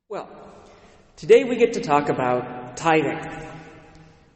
Well, today we get to talk about tithing.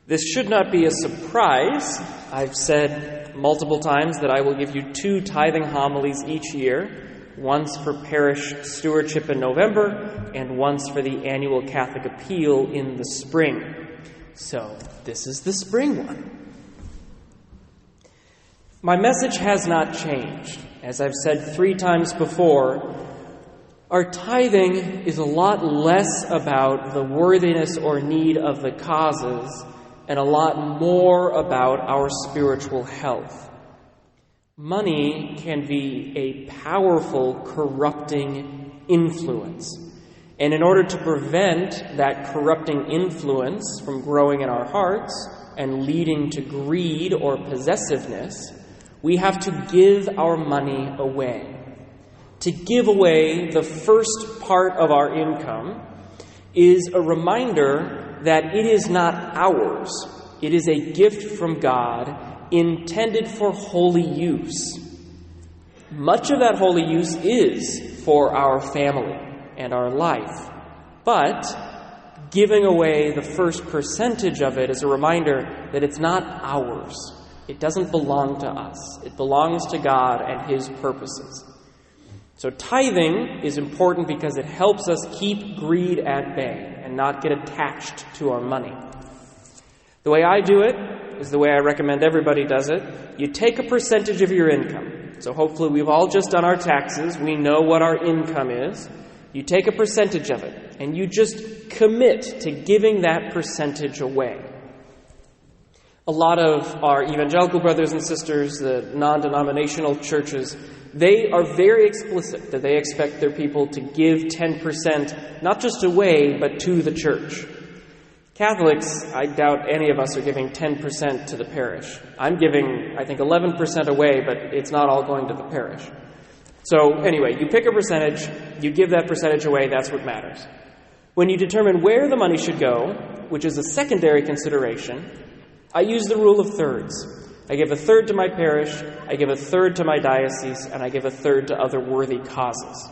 This should not be a surprise. I've said multiple times that I will give you 2 tithing homilies each year, once for parish stewardship in November, and once for the annual Catholic Appeal in the spring. So, this is the spring one. My message has not changed. As I've said 3 times before, our tithing is a lot less about the worthiness or need of the causes and a lot more about our spiritual health. Money can be a powerful, corrupting influence. And in order to prevent that corrupting influence from growing in our hearts and leading to greed or possessiveness, we have to give our money away. To give away the first part of our income is a reminder that it is not ours. It is a gift from God intended for holy use. Much of that holy use is for our family and our life. But giving away the first percentage of it is a reminder that it's not ours. It doesn't belong to us. It belongs to God and His purposes. So tithing is important because it helps us keep greed at bay and not get attached to our money. The way I do it is the way I recommend everybody does it. You take a percentage of your income. So hopefully we've all just done our taxes. We know what our income is. You take a percentage of it and you just commit to giving that percentage away. A lot of our evangelical brothers and sisters, the non-denominational churches, they are very explicit that they expect their people to give 10%, not just away, but to the church. Catholics, I doubt any of us are giving 10% to the parish. I'm giving, I think, 11% away, but it's not all going to the parish. So anyway, you pick a percentage, you give that percentage away, that's what matters. When you determine where the money should go, which is a secondary consideration, I use the rule of thirds. I give 1/3 to my parish, I give 1/3 to my diocese, and I give 1/3 to other worthy causes.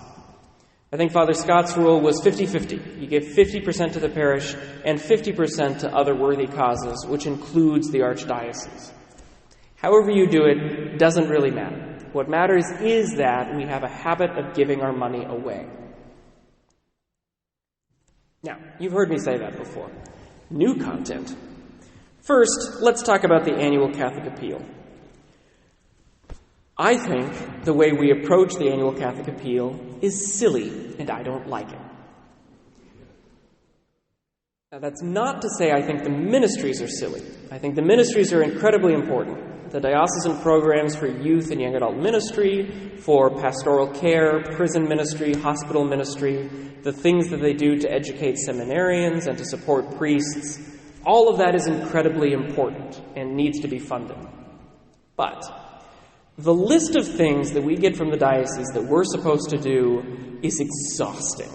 I think Father Scott's rule was 50-50. You give 50% to the parish and 50% to other worthy causes, which includes the archdiocese. However you do it doesn't really matter. What matters is that we have a habit of giving our money away. Now, you've heard me say that before. New content. First, let's talk about the annual Catholic Appeal. I think the way we approach the annual Catholic Appeal is silly, and I don't like it. Now, that's not to say I think the ministries are silly. I think the ministries are incredibly important. The diocesan programs for youth and young adult ministry, for pastoral care, prison ministry, hospital ministry, the things that they do to educate seminarians and to support priests, all of that is incredibly important and needs to be funded. But the list of things that we get from the diocese that we're supposed to do is exhausting.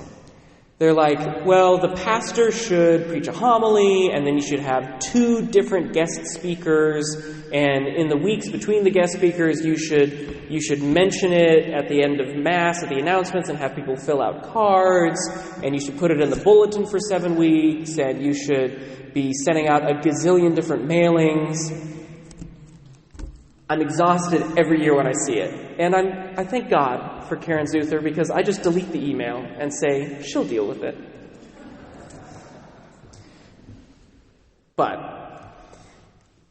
They're like, well, the pastor should preach a homily, and then you should have 2 different guest speakers, and in the weeks between the guest speakers, you should mention it at the end of Mass, at the announcements, and have people fill out cards, and you should put it in the bulletin for 7 weeks, and you should be sending out a gazillion different mailings. I'm exhausted every year when I see it. And I thank God for Karen Zuther because I just delete the email and say, she'll deal with it. But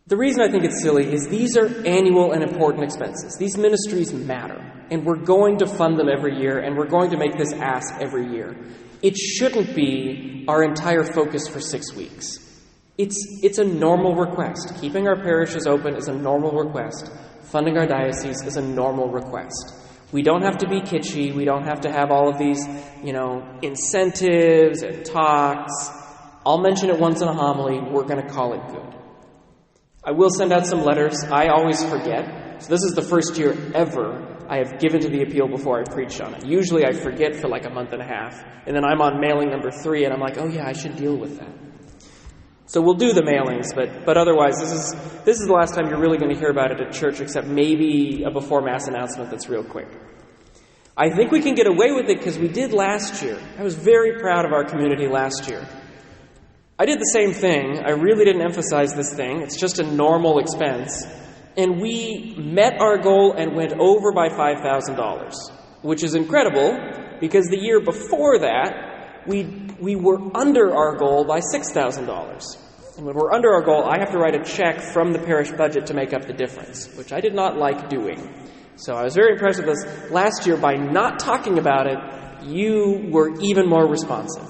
the reason I think it's silly is these are annual and important expenses. These ministries matter. And we're going to fund them every year, and we're going to make this ask every year. It shouldn't be our entire focus for 6 weeks. It's a normal request. Keeping our parishes open is a normal request. Funding our diocese is a normal request. We don't have to be kitschy. We don't have to have all of these, incentives and talks. I'll mention it once in a homily. We're going to call it good. I will send out some letters. I always forget. So this is the first year ever I have given to the appeal before I preached on it. Usually I forget for like a month and a half. And then I'm on mailing number 3 and I'm like, oh yeah, I should deal with that. So we'll do the mailings, but otherwise, this is the last time you're really going to hear about it at church, except maybe a before Mass announcement that's real quick. I think we can get away with it because we did last year. I was very proud of our community last year. I did the same thing. I really didn't emphasize this thing. It's just a normal expense. And we met our goal and went over by $5,000, which is incredible because the year before that, we were under our goal by $6,000. And when we're under our goal, I have to write a check from the parish budget to make up the difference, which I did not like doing. So I was very impressed with this. Last year, by not talking about it, you were even more responsive.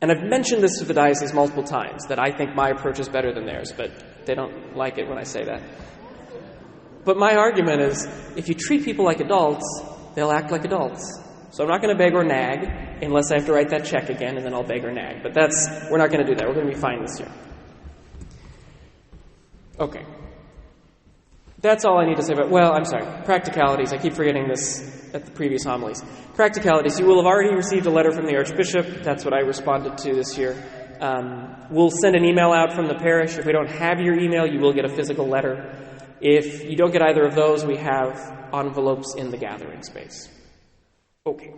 And I've mentioned this to the diocese multiple times, that I think my approach is better than theirs, but they don't like it when I say that. But my argument is, if you treat people like adults, they'll act like adults. So I'm not going to beg or nag unless I have to write that check again, and then I'll beg or nag. But we're not going to do that. We're going to be fine this year. Okay. That's all I need to say about, practicalities. I keep forgetting this at the previous homilies. Practicalities. You will have already received a letter from the Archbishop. That's what I responded to this year. We'll send an email out from the parish. If we don't have your email, you will get a physical letter. If you don't get either of those, we have envelopes in the gathering space. Okay.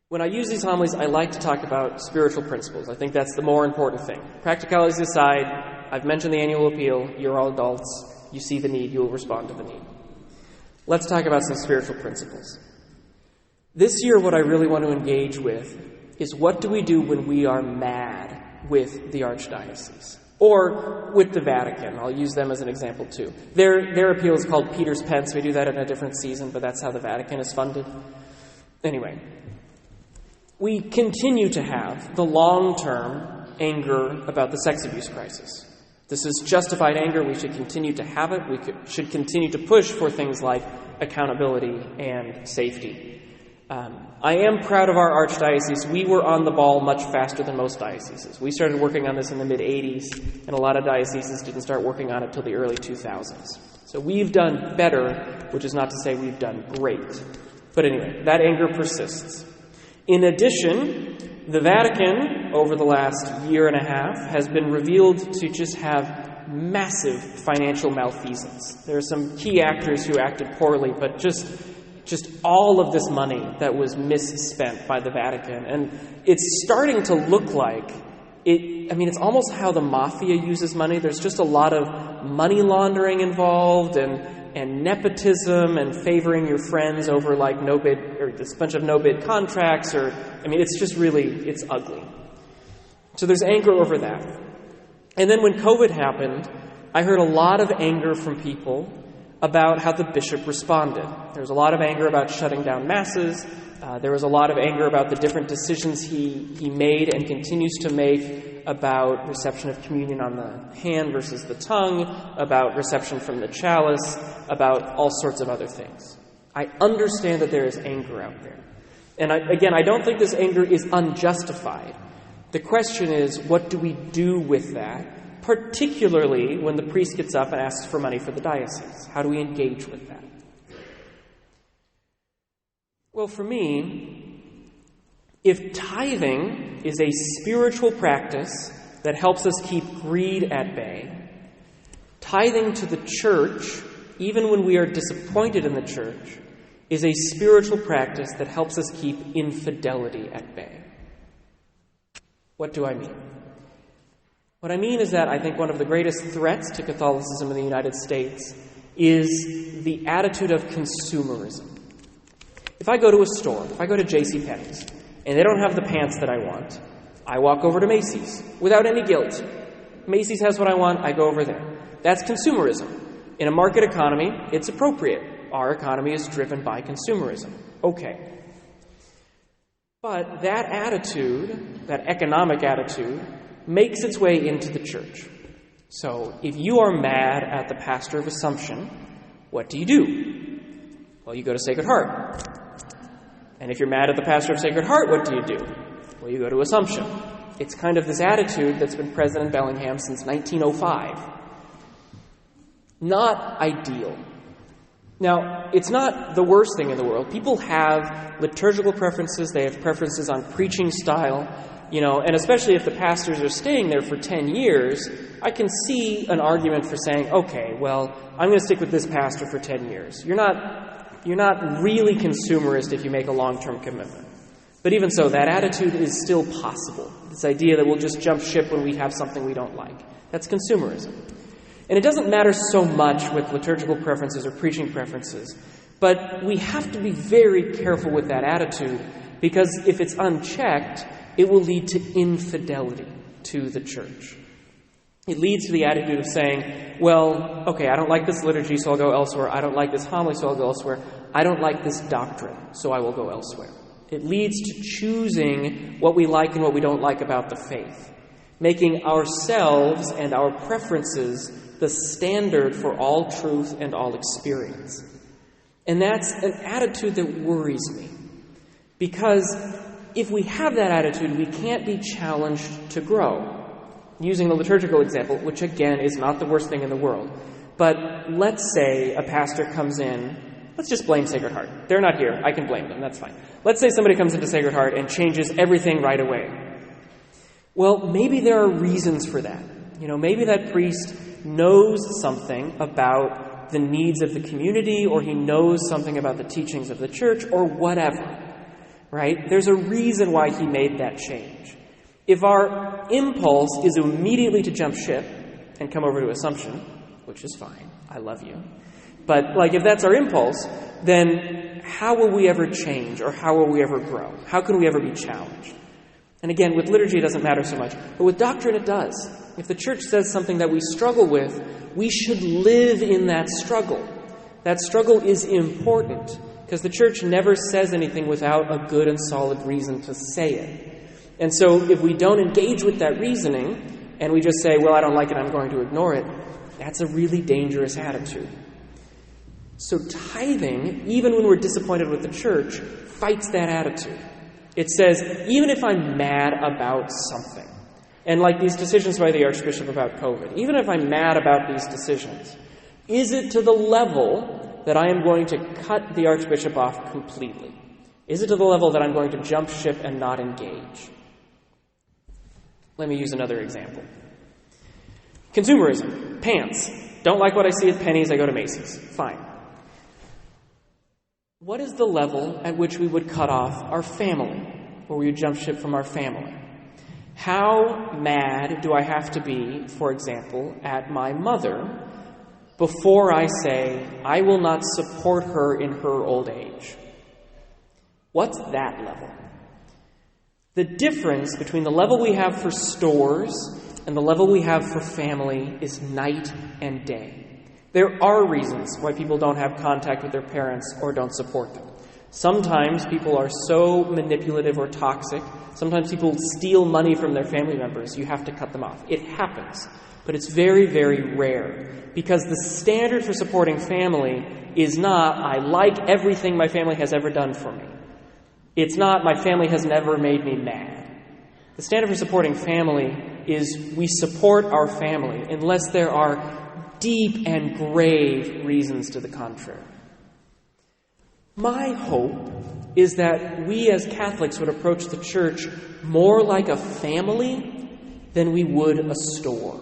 When I use these homilies, I like to talk about spiritual principles. I think that's the more important thing. Practicalities aside, I've mentioned the annual appeal. You're all adults. You see the need. You will respond to the need. Let's talk about some spiritual principles. This year, what I really want to engage with is what do we do when we are mad with the Archdiocese or with the Vatican. I'll use them as an example too. Their appeal is called Peter's Pence. We do that in a different season, but that's how the Vatican is funded. Anyway, we continue to have the long-term anger about the sex abuse crisis. This is justified anger. We should continue to have it. We should continue to push for things like accountability and safety. I am proud of our archdiocese. We were on the ball much faster than most dioceses. We started working on this in the mid-'80s, and a lot of dioceses didn't start working on it till the early 2000s. So we've done better, which is not to say we've done great. But anyway, that anger persists. In addition, the Vatican, over the last year and a half, has been revealed to just have massive financial malfeasance. There are some key actors who acted poorly, but just all of this money that was misspent by the Vatican. And it's starting to look like it's almost how the mafia uses money. There's just a lot of money laundering involved and nepotism and favoring your friends over like no-bid or this bunch of no-bid contracts it's ugly. So there's anger over that. And then when COVID happened, I heard a lot of anger from people about how the bishop responded. There was a lot of anger about shutting down masses. There was a lot of anger about the different decisions he made and continues to make about reception of communion on the hand versus the tongue, about reception from the chalice, about all sorts of other things. I understand that there is anger out there. And I don't think this anger is unjustified. The question is, what do we do with that, particularly when the priest gets up and asks for money for the diocese? How do we engage with that? Well, for me, if tithing is a spiritual practice that helps us keep greed at bay, tithing to the church, even when we are disappointed in the church, is a spiritual practice that helps us keep infidelity at bay. What do I mean? What I mean is that I think one of the greatest threats to Catholicism in the United States is the attitude of consumerism. If I go to a store, if I go to JCPenney's, and they don't have the pants that I want, I walk over to Macy's without any guilt. Macy's has what I want, I go over there. That's consumerism. In a market economy, it's appropriate. Our economy is driven by consumerism. Okay. But that attitude, that economic attitude, makes its way into the church. So if you are mad at the pastor of Assumption, what do? Well, you go to Sacred Heart. And if you're mad at the pastor of Sacred Heart, what do? Well, you go to Assumption. It's kind of this attitude that's been present in Bellingham since 1905. Not ideal. Now, it's not the worst thing in the world. People have liturgical preferences. They have preferences on preaching style, and especially if the pastors are staying there for 10 years, I can see an argument for saying, okay, well, I'm going to stick with this pastor for 10 years. You're not You're not really consumerist if you make a long-term commitment. But even so, that attitude is still possible. This idea that we'll just jump ship when we have something we don't like. That's consumerism. And it doesn't matter so much with liturgical preferences or preaching preferences, but we have to be very careful with that attitude, because if it's unchecked, it will lead to infidelity to the church. It leads to the attitude of saying, well, okay, I don't like this liturgy, so I'll go elsewhere. I don't like this homily, so I'll go elsewhere. I don't like this doctrine, so I will go elsewhere. It leads to choosing what we like and what we don't like about the faith, making ourselves and our preferences the standard for all truth and all experience. And that's an attitude that worries me, because if we have that attitude, we can't be challenged to grow. Using the liturgical example, which again is not the worst thing in the world, but let's say a pastor comes in, let's just blame Sacred Heart. They're not here. I can blame them. That's fine. Let's say somebody comes into Sacred Heart and changes everything right away. Well, maybe there are reasons for that. Maybe that priest knows something about the needs of the community, or he knows something about the teachings of the church, or whatever, right? There's a reason why he made that change. If our impulse is immediately to jump ship and come over to Assumption, which is fine, I love you, but if that's our impulse, then how will we ever change, or how will we ever grow? How can we ever be challenged? And again, with liturgy it doesn't matter so much, but with doctrine it does. If the church says something that we struggle with, we should live in that struggle. That struggle is important, because the church never says anything without a good and solid reason to say it. And so if we don't engage with that reasoning, and we just say, well, I don't like it, I'm going to ignore it, that's a really dangerous attitude. So tithing, even when we're disappointed with the church, fights that attitude. It says, even if I'm mad about something, and like these decisions by the Archbishop about COVID, even if I'm mad about these decisions, is it to the level that I am going to cut the Archbishop off completely? Is it to the level that I'm going to jump ship and not engage? Let me use another example. Consumerism. Pants. Don't like what I see at Penny's, I go to Macy's. Fine. What is the level at which we would cut off our family, or we would jump ship from our family? How mad do I have to be, for example, at my mother before I say, I will not support her in her old age? What's that level? The difference between the level we have for stores and the level we have for family is night and day. There are reasons why people don't have contact with their parents or don't support them. Sometimes people are so manipulative or toxic. Sometimes people steal money from their family members. You have to cut them off. It happens. But it's very, very rare. Because the standard for supporting family is not, I like everything my family has ever done for me. It's not, my family has never made me mad. The standard for supporting family is we support our family unless there are deep and grave reasons to the contrary. My hope is that we as Catholics would approach the church more like a family than we would a store.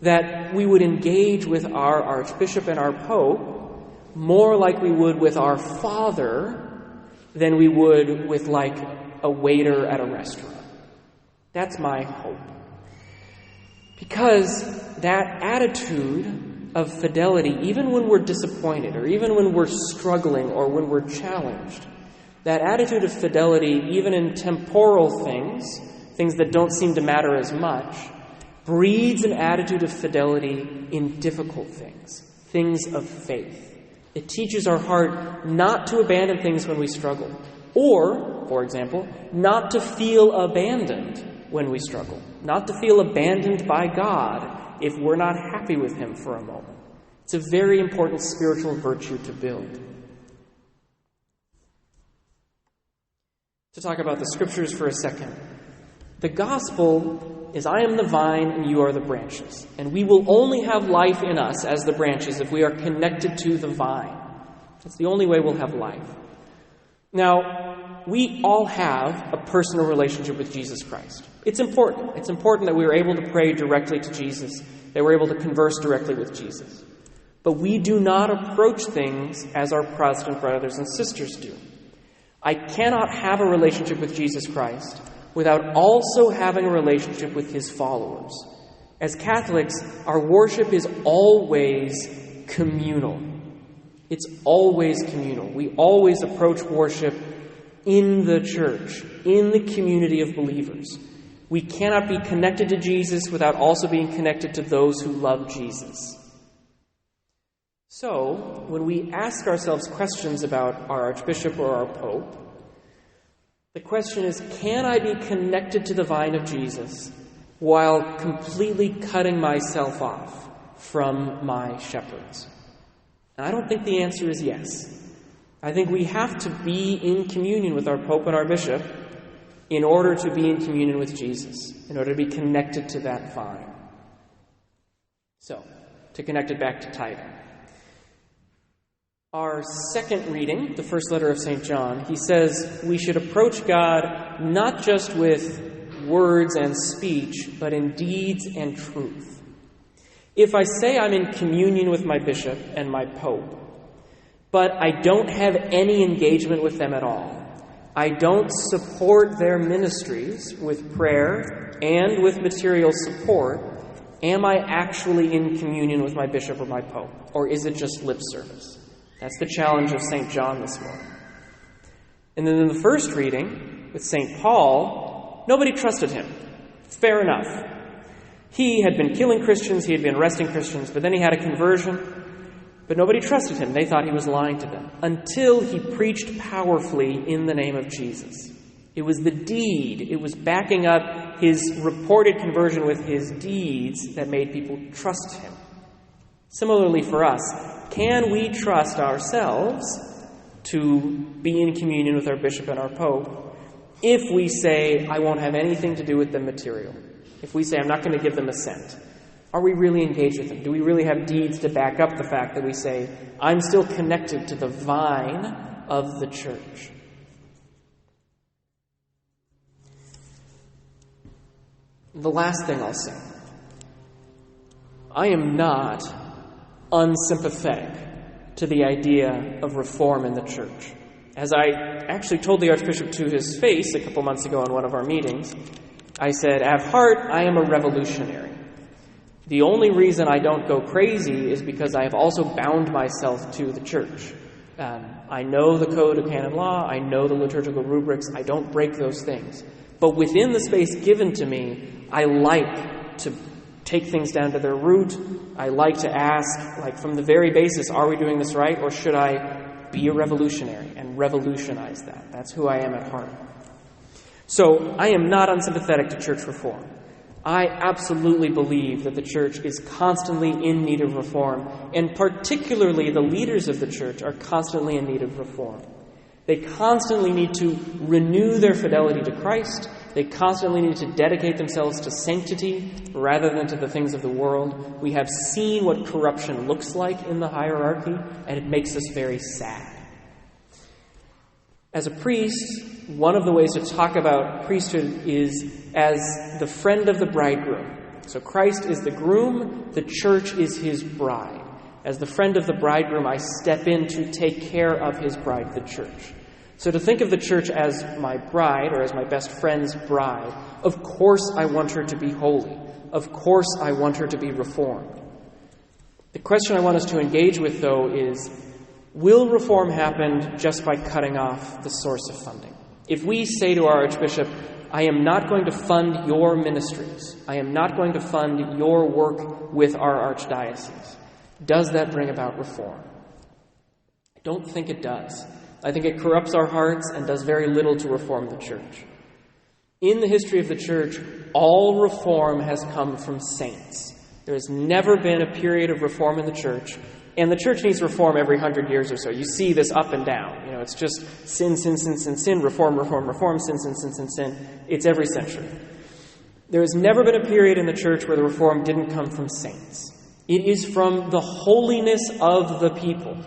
That we would engage with our Archbishop and our Pope more like we would with our Father than we would with a waiter at a restaurant. That's my hope. Because that attitude of fidelity, even when we're disappointed, or even when we're struggling, or when we're challenged, that attitude of fidelity, even in temporal things that don't seem to matter as much, breeds an attitude of fidelity in difficult things of faith. It teaches our heart not to abandon things when we struggle, or, for example, not to feel abandoned when we struggle, not to feel abandoned by God if we're not happy with Him for a moment. It's a very important spiritual virtue to build. To talk about the Scriptures for a second. The gospel is, I am the vine and you are the branches. And we will only have life in us as the branches if we are connected to the vine. That's the only way we'll have life. Now, we all have a personal relationship with Jesus Christ. It's important. It's important that we are able to pray directly to Jesus, that we're able to converse directly with Jesus. But we do not approach things as our Protestant brothers and sisters do. I cannot have a relationship with Jesus Christ without also having a relationship with his followers. As Catholics, our worship is always communal. It's always communal. We always approach worship in the church, in the community of believers. We cannot be connected to Jesus without also being connected to those who love Jesus. So, when we ask ourselves questions about our Archbishop or our Pope, the question is, can I be connected to the vine of Jesus while completely cutting myself off from my shepherds? And I don't think the answer is yes. I think we have to be in communion with our Pope and our Bishop in order to be in communion with Jesus, in order to be connected to that vine. So, to connect it back to tithing. Our second reading, the first letter of St. John, he says we should approach God not just with words and speech, but in deeds and truth. If I say I'm in communion with my bishop and my pope, but I don't have any engagement with them at all, I don't support their ministries with prayer and with material support, am I actually in communion with my bishop or my pope? Or is it just lip service? That's the challenge of St. John this morning. And then in the first reading, with St. Paul, nobody trusted him. Fair enough. He had been killing Christians, he had been arresting Christians, but then he had a conversion, but nobody trusted him. They thought he was lying to them, until he preached powerfully in the name of Jesus. It was the deed, it was backing up his reported conversion with his deeds that made people trust him. Similarly for us, can we trust ourselves to be in communion with our bishop and our pope if we say, I won't have anything to do with the material? If we say, I'm not going to give them a cent, are we really engaged with them? Do we really have deeds to back up the fact that we say, I'm still connected to the vine of the church? The last thing I'll say, I am not unsympathetic to the idea of reform in the church. As I actually told the Archbishop to his face a couple months ago in one of our meetings, I said, at heart, I am a revolutionary. The only reason I don't go crazy is because I have also bound myself to the church. I know the code of canon law, I know the liturgical rubrics, I don't break those things. But within the space given to me, I like to take things down to their root. I like to ask, like from the very basis, are we doing this right? Or should I be a revolutionary and revolutionize that? That's who I am at heart. So I am not unsympathetic to church reform. I absolutely believe that the church is constantly in need of reform, and particularly the leaders of the church are constantly in need of reform. They constantly need to renew their fidelity to Christ. They constantly need to dedicate themselves to sanctity rather than to the things of the world. We have seen what corruption looks like in the hierarchy, and it makes us very sad. As a priest, one of the ways to talk about priesthood is as the friend of the bridegroom. So Christ is the groom, the church is his bride. As the friend of the bridegroom, I step in to take care of his bride, the church. So to think of the church as my bride, or as my best friend's bride, of course I want her to be holy. Of course I want her to be reformed. The question I want us to engage with, though, is, will reform happen just by cutting off the source of funding? If we say to our Archbishop, I am not going to fund your ministries, I am not going to fund your work with our archdiocese, does that bring about reform? I don't think it does. I think it corrupts our hearts and does very little to reform the church. In the history of the church, all reform has come from saints. There has never been a period of reform in the church, and the church needs reform every 100 years or so. You see this up and down. It's just sin, sin, sin, sin, sin, reform, reform, reform, sin, sin, sin, sin, sin. It's every century. There has never been a period in the church where the reform didn't come from saints. It is from the holiness of the people.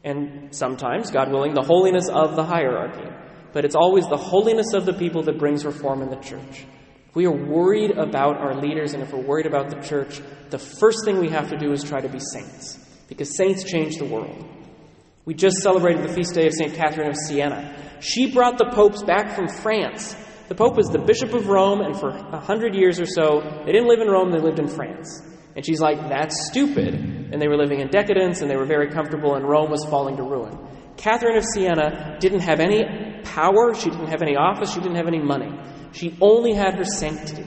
And sometimes, God willing, the holiness of the hierarchy. But it's always the holiness of the people that brings reform in the church. If we are worried about our leaders and if we're worried about the church, the first thing we have to do is try to be saints. because saints change the world. We just celebrated the feast day of St. Catherine of Siena. She brought the popes back from France. The Pope was the Bishop of Rome, and for 100 years or so, they didn't live in Rome, they lived in France. And she's like, that's stupid. And they were living in decadence, and they were very comfortable, and Rome was falling to ruin. Catherine of Siena didn't have any power, she didn't have any office, she didn't have any money. She only had her sanctity.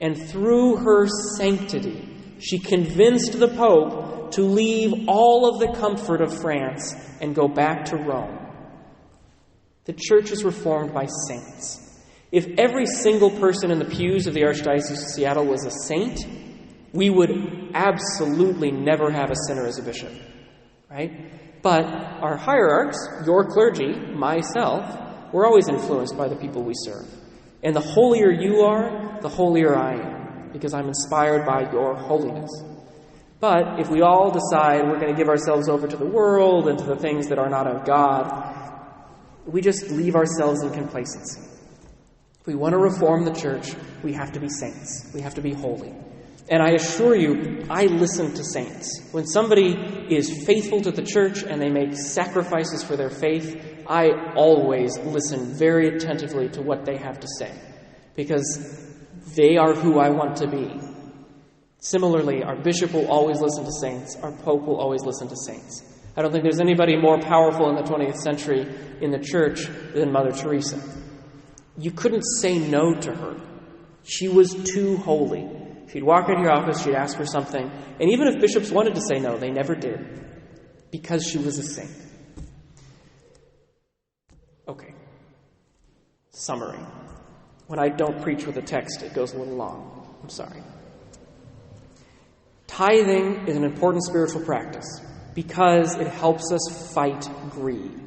And through her sanctity, she convinced the Pope to leave all of the comfort of France and go back to Rome. The church is reformed by saints. If every single person in the pews of the Archdiocese of Seattle was a saint, we would absolutely never have a sinner as a bishop, right? But our hierarchs, your clergy, myself, we're always influenced by the people we serve. And the holier you are, the holier I am, because I'm inspired by your holiness. But if we all decide we're going to give ourselves over to the world and to the things that are not of God, we just leave ourselves in complacency. If we want to reform the church, we have to be saints. We have to be holy. And I assure you, I listen to saints. When somebody is faithful to the church and they make sacrifices for their faith, I always listen very attentively to what they have to say, because they are who I want to be. Similarly, our bishop will always listen to saints. Our pope will always listen to saints. I don't think there's anybody more powerful in the 20th century in the church than Mother Teresa. You couldn't say no to her. She was too holy. She'd walk into your office, she'd ask for something, and even if bishops wanted to say no, they never did, because she was a saint. Okay. Summary. When I don't preach with a text, it goes a little long. I'm sorry. Tithing is an important spiritual practice because it helps us fight greed.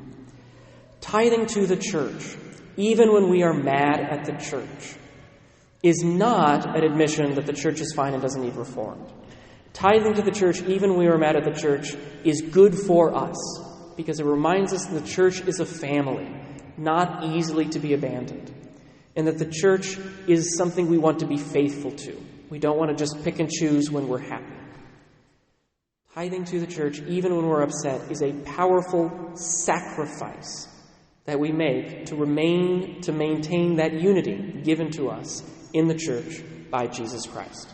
Tithing to the church, even when we are mad at the church, is not an admission that the church is fine and doesn't need reformed. Tithing to the church, even when we are mad at the church, is good for us because it reminds us that the church is a family, not easily to be abandoned, and that the church is something we want to be faithful to. We don't want to just pick and choose when we're happy. Tithing to the church, even when we're upset, is a powerful sacrifice that we make to maintain that unity given to us in the church by Jesus Christ.